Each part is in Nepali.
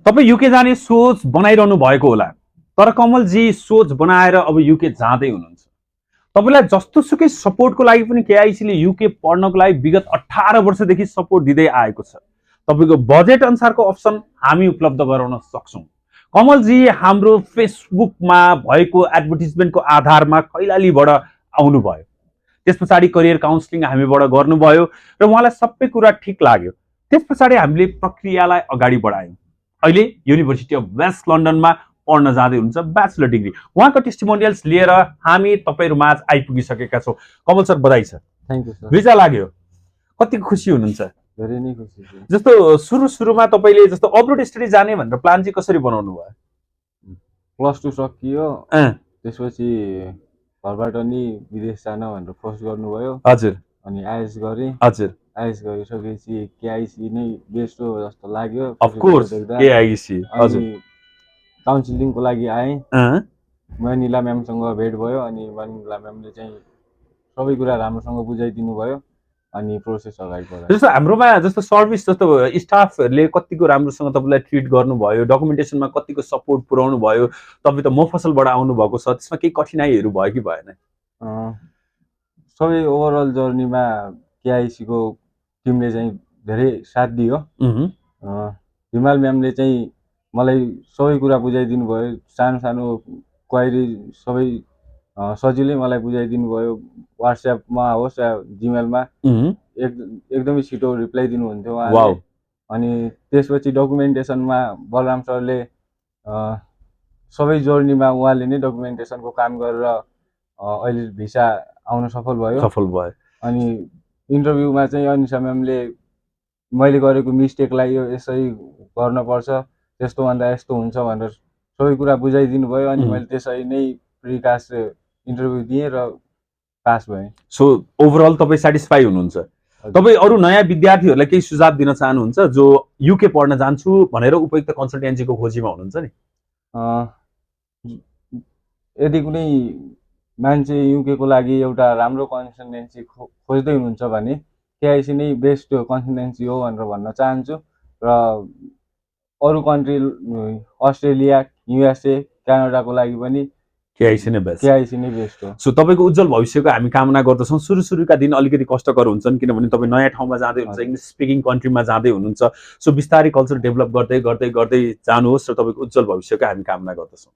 तपाईँ युके जाने सोच बनाइरहनु भएको होला, तर कमलजी सोच बनाएर अब युके जाँदै हुनुहुन्छ। तपाईलाई जस्तोसुकै सपोर्टको लागि पनि केआइसीले युके पढ्नको लागि विगत 18 वर्षदेखि सपोर्ट दिँदै आएको छ। तपाईको बजेट अनुसारको अप्सन हामी उपलब्ध गराउन सक्छौं। कमलजी हाम्रो फेसबुकमा भएको एडभर्टाइजमेन्टको आधारमा कैलालीबाट आउनुभयो। त्यसपछि करियर काउन्सिलिङ हामीबाट गर्नुभयो र उहाँलाई सबै कुरा ठिक लाग्यो। त्यसपछि हामीले प्रक्रियालाई अगाडि बढायौं। अहिले युनिभर्सिटी अफ वेस्ट लन्डनमा पढ्न जाँदै हुनुहुन्छ, ब्याचलर डिग्री। उहाँको टेस्टिमोनियल्स लिएर हामी तपाईहरुमाझ आइपुगिसकेका छौं। कमल सर, बधाई छ। Thank you sir. भिजा लाग्यो, कति खुसी हुनुहुन्छ? धेरै नै खुसी छु। जस्तो सुरुमा तपाईले जस्तो अब्रोड स्टडी जाने भनेर प्लान चाहिँ कसरी बनाउनु भयो? +2 सकियो, त्यसपछि घरबाट नि विदेश जान भनेर फोर्स गर्नुभयो। हजुर। अनि आइएस गरे। हजुर। आइएस गरिसकेपछि केआइसी नै बेस्ट हो जस्तो लाग्यो। Of course KIC. हजुर। काउन्सिलिङको लागि आए। मनिला म्यामसँग भेट भयो अनि मनिला म्यामले चाहिँ सबै कुरा राम्रोसँग बुझाइदिनु भयो अनि प्रोसेस अगाडि बढायो। जस्तो हाम्रोमा जस्तो सर्भिस जस्तो स्टाफहरुले कतिको राम्रोसँग तपाईलाई ट्रिट गर्नुभयो, डकुमेन्टेसनमा कतिको सपोर्ट पुर्याउनु भयो। तपाई त मफसलबाट आउनु भएको छ, त्यसमा केही कठिनाइहरु भयो कि भएन? सबै ओभरअल जर्नीमा केआइसी को टिमले चाहिँ धेरै साथ दियो। हिमाल म्यामले चाहिँ मलाई सबै कुरा बुझाइदिनु भयो। सानो सानो क्वेरी सबै सजिलै मलाई बुझाइदिनु भयो। व्हाट्सएपमा होस् या जीमेलमा एकदमै छिटो रिप्लाई दिनुहुन्थ्यो उहाँले। अनि त्यसपछि डकुमेन्टेसनमा बलराम सरले सबै जर्नीमा उहाँले नै डकुमेन्टेसनको काम गरेर अहिले भिसा आउन सफल भयो। अनि इन्टरभ्यूमा चाहिँ अनिसा म्यामले मैले गरेको मिस्टेकलाई यो यसरी गर्न पर्छ, त्यस्तो भन्दा यस्तो हुन्छ भनेर सबै कुरा बुझाइदिनु भयो। अनि मैले त्यसरी नै प्रिकास्ट इन्टरभ्यू दिएँ र पास भएँ। सो ओभरअल तपाई स्याटिस्फाई हुनुहुन्छ? तपाई अरु नयाँ विद्यार्थीहरुलाई केही सुझाव दिन चाहनुहुन्छ जो युके पढ्न जान्छु भनेर उपयुक्त कन्सल्टेन्सीको खोजीमा हुनुहुन्छ नि? यदि कुनै मान्छे युके को लागि एउटा राम्रो कन्सल्टेन्सी खोज्दै हुनुहुन्छ भने केआइसी नै बेस्ट कन्सल्टेन्सी हो भनेर भन्न चाहन्छु। र अरु कन्ट्री अस्ट्रेलिया, युएसए, क्यानाडाको लागि पनि केआइसी नै बेस्ट हो। सो तपाईको उज्जवल भविष्यको हामी कामना गर्दछौं। सुरुका दिन अलिकति कष्टकर हुन्छन् किनभने तपाई नयाँ ठाउँमा जाँदै हुनुहुन्छ, इंग्लिश स्पिकिङ कन्ट्रीमा जाँदै हुनुहुन्छ। सो बिस्तारै कल्चर डेभलप गर्दै गर्दै गर्दै जानुहोस् र तपाईको उज्जवल भविष्यको हामी कामना गर्दछौं।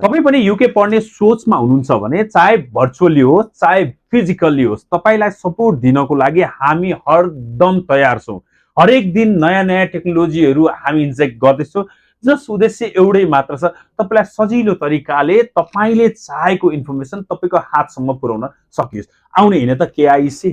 तपाई पनि युके पढ्ने सोचमा हुनुहुन्छ भने चाहे भर्चुअली होस् चाहे फिजिकली होस्, तपाईलाई सपोर्ट दिनको लागि हामी हरदम तयार छौं। हरेक दिन नयाँ नयाँ टेक्नोलोजीहरु हामी इन्जेक्ट गर्दैछौं। जस उद्देश्य एउटै मात्र छ, तपाईलाई सजिलो तरिकाले तपाईले चाहेको इन्फर्मेसन तपाईको हातसम्म पुर्याउन सकियोस्। आउने हैन त केआइसी।